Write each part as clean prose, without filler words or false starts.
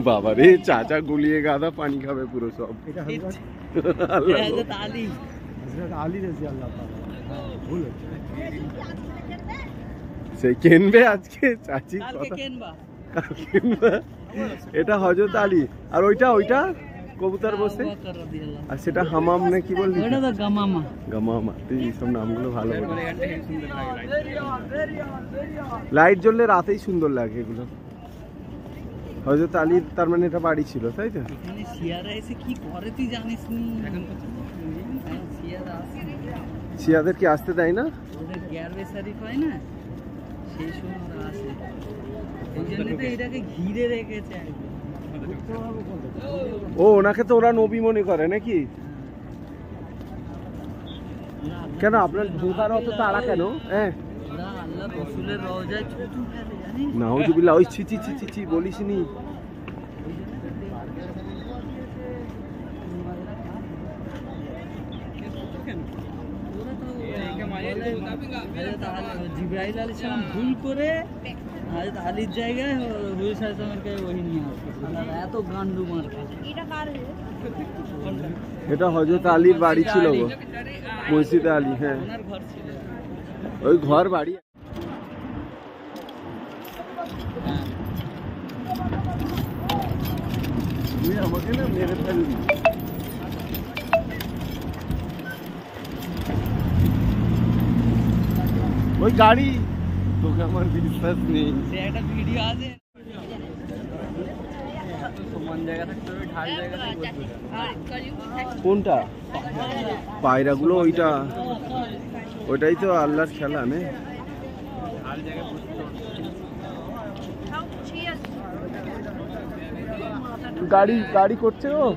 बाबा रे चाचा गुलिए गादा पानी खावे पुरो सब সে কিনবে আজকে চাচি এটা হযরত আলী আর ওইটা ওইটা কবুতর বসে আর সেটা হামাম না কি বললি ওটা তো গামামা গামামা তুই সব নামগুলো ভালো বলিস লাইট জ্বললে রাতেই সুন্দর লাগে এগুলো হযরত আলীর তার মানে এটা বাড়ি ছিল তাই তো এখানে শিয়ারা এসে কি করে তুই জানিস নি এখন শিয়ারা শিয়াদের কি আসতে দেয় না ওদের গ্যারবে শরীফ হয় না সেই সময় আসে এই জন্য তো এটাকে ঘিরে রেখেছে ও ওনাকে তো ওরা নবী মনে করে নাকি কেন আপনার ঢোকার অত তাড়া কেন হ্যাঁ ওরা আল্লাহ রাসূলের রওজায় থুতু ফেলে জানিস নাউজুবিল্লাহ ওই ছি ছি ছি ছি বলিসনি জিবরাইল আলাইহিস সালাম ভুল করে হযরত আলীর জায়গায় হুজুর সাল্লাল্লাহু আলাইহি ওয়াসাল্লামকে ওহী নিয়ে আসছে এত গান্ডু মার্কা এটা কার এটা হযরত আলীর বাড়ি ছিল গো মসজিদে আলী হ্যাঁ ওনার ঘর ছিল ওই ঘর বাড়ি তুই আমাকে না মেরে ফেলবি ওই গাড়ি তোকে আমার বিশ্বাস নেই সে একটা ভিডিও আছে সমান জায়গা থাকতে হবে ঢাল জায়গা থাকতে কোনটা পায়রাগুলো ওইটা ওইটাই তো আল্লাহর খেলা না ঢাল জায়গা গাড়ি গাড়ি করছে ও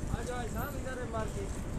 आ जाओ साहब इधर मार्केट